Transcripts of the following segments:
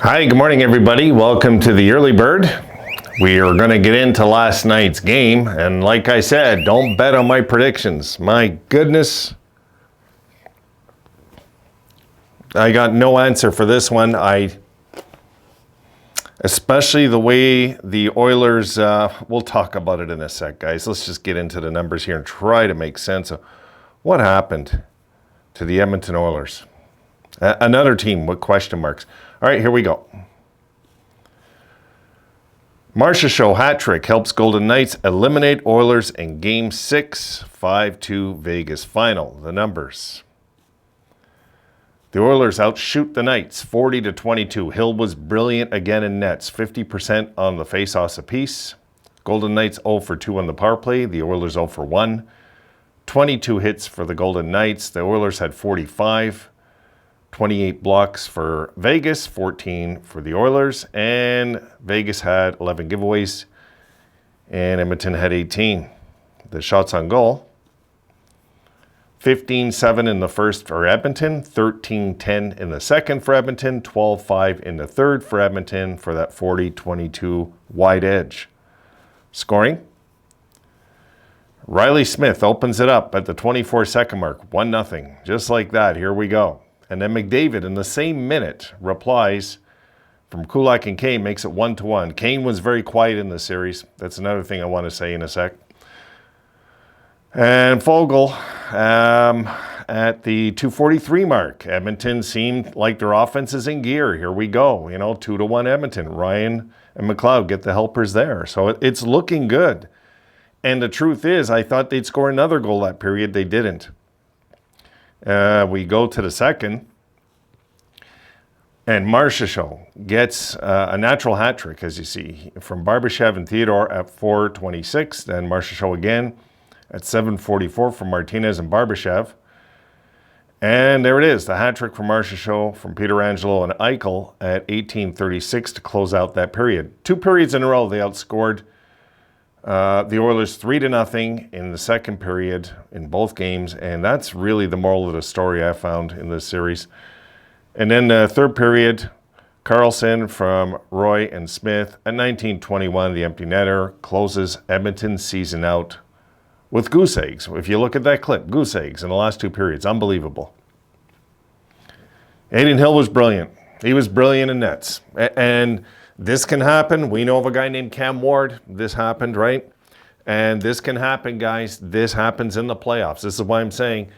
Hi, good morning, everybody. Welcome to the Early Bird. We are going to get into last night's game, and like I said, don't bet on my predictions. My goodness, I got no answer for this one. Especially the way the Oilers, we'll talk about it in a sec, guys. Let's just get into the numbers here and try to make sense of what happened to the Edmonton Oilers. Another team with question marks. All right, here we go. Marchessault hat trick helps Golden Knights eliminate Oilers in Game 6, 5-2 Vegas final. The numbers. The Oilers outshoot the Knights 40-22. Hill was brilliant again in nets, 50% on the faceoffs apiece. Golden Knights 0 for 2 on the power play. The Oilers 0 for 1. 22 hits for the Golden Knights. The Oilers had 45. 28 blocks for Vegas, 14 for the Oilers, and Vegas had 11 giveaways, and Edmonton had 18. The shots on goal, 15-7 in the first for Edmonton, 13-10 in the second for Edmonton, 12-5 in the third for Edmonton for that 40-22 wide edge. Scoring, Riley Smith opens it up at the 24-second mark, 1-0. Just like that, here we go. And then McDavid, in the same minute, replies from Kulak and Kane, makes it 1-1. Kane was very quiet in the series. That's another thing I want to say in a sec. And Fogle, at the 2:43 mark, Edmonton seemed like their offense is in gear. Here we go. 2-1 Edmonton. Ryan and McLeod get the helpers there. So it's looking good. And the truth is, I thought they'd score another goal that period. They didn't. We go to the second, and Marchessault gets a natural hat trick, as you see, from Barbashev and Theodore at 4:26. Then Marchessault again at 7:44 from Martinez and Barbashev. And there it is, the hat trick from Marchessault, from Pietrangelo and Eichel at 18:36 to close out that period. 2 periods in a row, they outscored the Oilers 3-0 in the second period in both games, and that's really the moral of the story I found in this series. And then the third period, Carlson from Roy and Smith at 19:21, the empty netter, closes Edmonton's season out with goose eggs. If you look at that clip, goose eggs in the last 2 periods, unbelievable. Adin Hill was brilliant. He was brilliant in nets. And this can happen. We know of a guy named Cam Ward. This happened, right? And this can happen, guys. This happens in the playoffs. This is why I'm saying,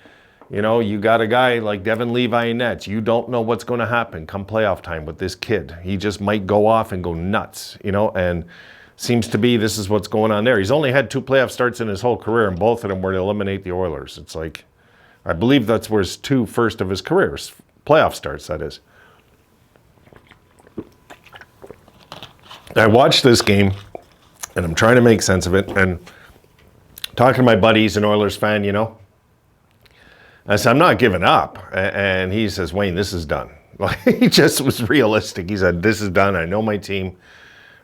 you got a guy like Devin Levi in nets. You don't know what's going to happen come playoff time with this kid. He just might go off and go nuts, and seems to be this is what's going on there. He's only had 2 playoff starts in his whole career, and both of them were to eliminate the Oilers. It's like, I believe that's where his 2 first of his careers, playoff starts, that is. I watched this game, and I'm trying to make sense of it, and talking to my buddies, an Oilers fan, I said, I'm not giving up. And he says, Wayne, this is done. He just was realistic. He said, this is done. I know my team.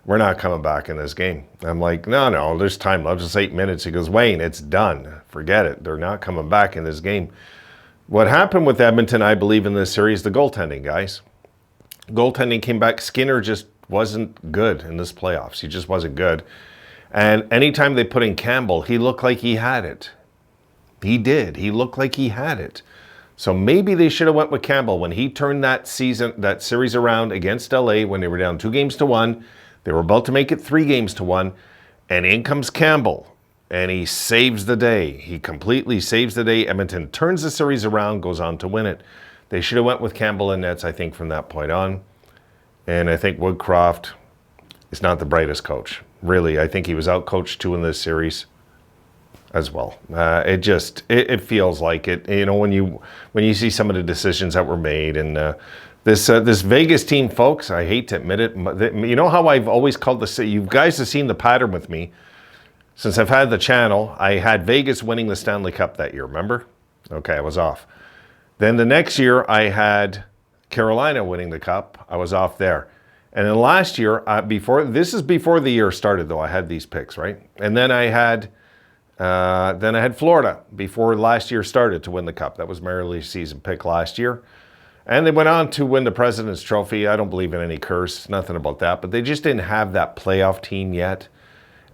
We're not coming back in this game. I'm like, no, there's time left. Just 8 minutes. He goes, Wayne, it's done. Forget it. They're not coming back in this game. What happened with Edmonton, I believe, in this series, the goaltending, guys. Goaltending came back. Skinner just wasn't good in this playoffs. He just wasn't good. And anytime they put in Campbell, he looked like he had it. He did. He looked like he had it. So maybe they should have went with Campbell when he turned that series around against LA when they were down 2-1. They were about to make it 3-1, and in comes Campbell, and he saves the day. He completely saves the day. Edmonton turns the series around, goes on to win it. They should have went with Campbell in nets, I think, from that point on. And I think Woodcroft is not the brightest coach. Really, I think he was out-coached too in this series as well. It feels like it. When you see some of the decisions that were made, and this Vegas team, folks, I hate to admit it. You know how I've always called the. You guys have seen the pattern with me since I've had the channel. I had Vegas winning the Stanley Cup that year. Remember? Okay, I was off. Then the next year I had Carolina winning the Cup. I was off there. And then last year, before the year started, though, I had these picks, right? And then I had Florida before last year started to win the Cup. That was my early season pick last year. And they went on to win the President's Trophy. I don't believe in any curse, nothing about that. But they just didn't have that playoff team yet.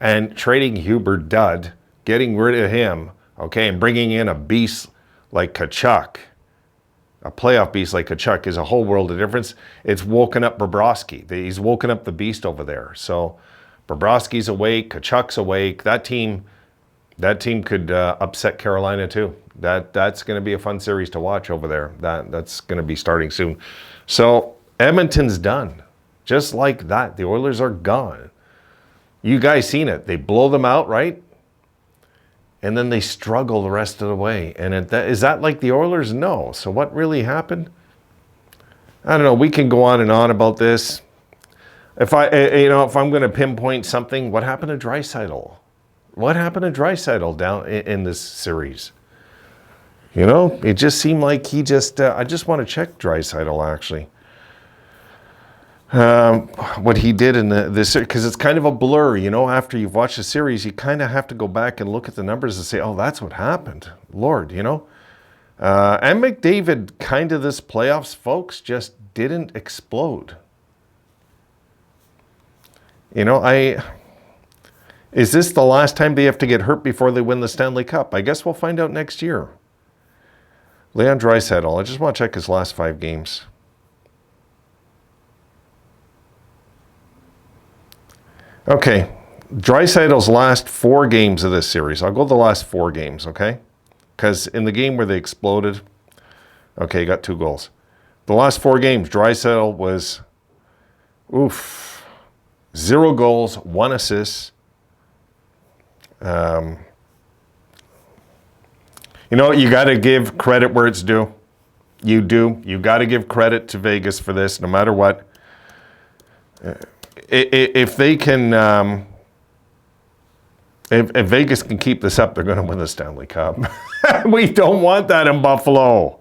And trading Hubert Dud, getting rid of him, okay, and bringing in a beast like Tkachuk, a playoff beast like Tkachuk, is a whole world of difference. It's woken up Bobrovsky. He's woken up the beast over there. So Bobrovsky's awake, Tkachuk's awake. That team could upset Carolina too. That's going to be a fun series to watch over there. That's going to be starting soon. So Edmonton's done. Just like that, the Oilers are gone. You guys seen it. They blow them out, right? And then they struggle the rest of the way. And is that like the Oilers? No. So what really happened? I don't know. We can go on and on about this. If I'm going to pinpoint something, what happened to Draisaitl? What happened to Draisaitl down in this series? It just seemed like he just. I just want to check Draisaitl actually. What he did in this, because it's kind of a blur, after you've watched the series, you kind of have to go back and look at the numbers and say, oh, that's what happened. Lord, and McDavid, kind of this playoffs, folks, just didn't explode. Is this the last time they have to get hurt before they win the Stanley Cup? I guess we'll find out next year. Leon Draisaitl, I just want to check his last 5 games. Okay, Draisaitl's last 4 games of this series. I'll go the last 4 games, okay? Because in the game where they exploded, okay, he got 2 goals. The last 4 games, Draisaitl was, 0 goals, 1 assist. You got to give credit where it's due. You do. You got to give credit to Vegas for this, no matter what. If they can, if Vegas can keep this up, they're going to win the Stanley Cup. We don't want that in Buffalo.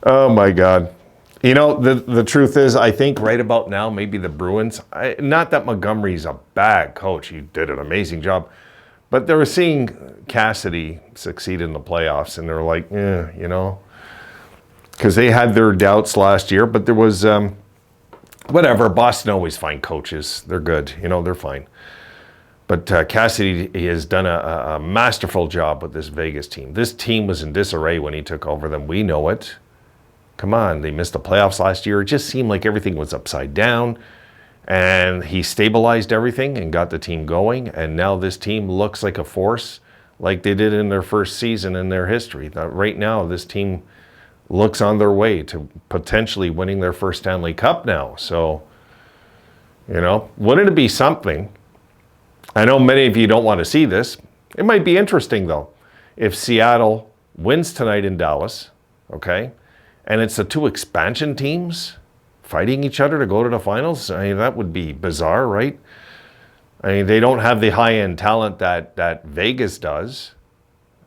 Oh my God. The truth is, I think right about now, maybe the Bruins, not that Montgomery's a bad coach. He did an amazing job. But they were seeing Cassidy succeed in the playoffs, and they're like, because they had their doubts last year, but there was, whatever. Boston always find coaches. They're good. They're fine. But Cassidy has done a masterful job with this Vegas team. This team was in disarray when he took over them. We know it. Come on, they missed the playoffs last year. It just seemed like everything was upside down. And he stabilized everything and got the team going. And now this team looks like a force like they did in their first season in their history. Right now, this team looks on their way to potentially winning their first Stanley Cup now. So, wouldn't it be something? I know many of you don't want to see this. It might be interesting, though, if Seattle wins tonight in Dallas, okay, and it's the 2 expansion teams fighting each other to go to the finals. I mean, that would be bizarre, right? I mean, they don't have the high-end talent that Vegas does,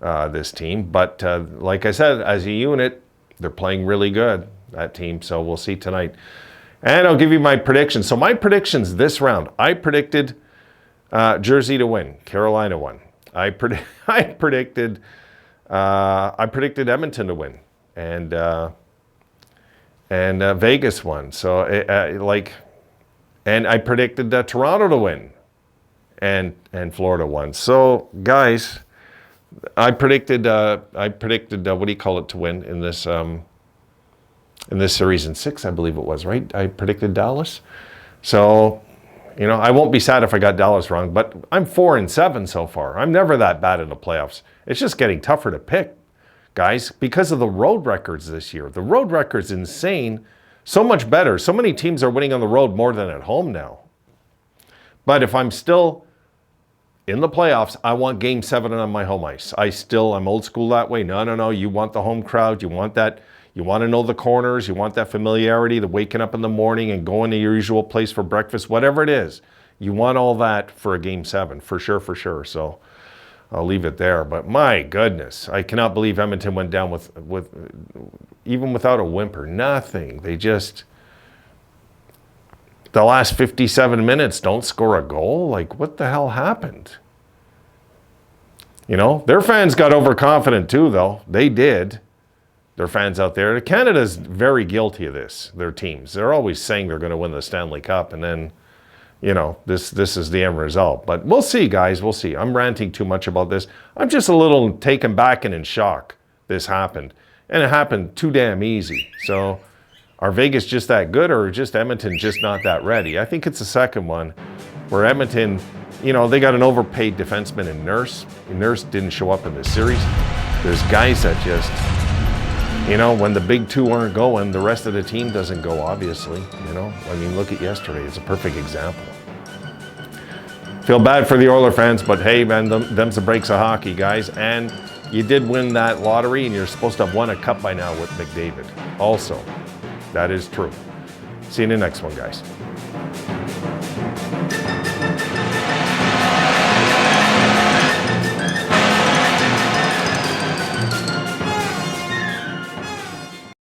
this team. But like I said, as a unit, they're playing really good, that team. So we'll see tonight. And I'll give you my predictions. So my predictions this round, I predicted Jersey to win. Carolina won. I predicted Edmonton to win. And Vegas won. So and I predicted Toronto to win, and Florida won. So guys, I predicted what do you call it, to win in this series in 6, I believe it was, right? I predicted Dallas. So I won't be sad if I got Dallas wrong, but I'm 4-7 so far. I'm never that bad in the playoffs. It's just getting tougher to pick, guys, because of the road records this year. The road record's insane. So much better. So many teams are winning on the road more than at home now. But if I'm still in the playoffs, I want Game 7 on my home ice. I'm old school that way. No. You want the home crowd. You want that. You want to know the corners. You want that familiarity, the waking up in the morning and going to your usual place for breakfast, whatever it is. You want all that for a Game 7, for sure. So I'll leave it there. But my goodness, I cannot believe Edmonton went down with even without a whimper. Nothing. They just, the last 57 minutes, don't score a goal. Like, what the hell happened? You know, their fans got overconfident too, though. They did. Their fans out there. Canada's very guilty of this, their teams. They're always saying they're going to win the Stanley Cup, and then, you know, this is the end result. But we'll see, guys. We'll see. I'm ranting too much about this. I'm just a little taken back and in shock this happened. And it happened too damn easy. So are Vegas just that good, or just Edmonton just not that ready? I think it's the second one where Edmonton, you know, they got an overpaid defenseman in Nurse. Nurse didn't show up in this series. There's guys that just, you know, when the big two aren't going, the rest of the team doesn't go, obviously. You know, I mean, look at yesterday. It's a perfect example. Feel bad for the Oiler fans, but hey, man, them's the breaks of hockey, guys. And you did win that lottery, and you're supposed to have won a cup by now with McDavid. Also, that is true. See you in the next one, guys.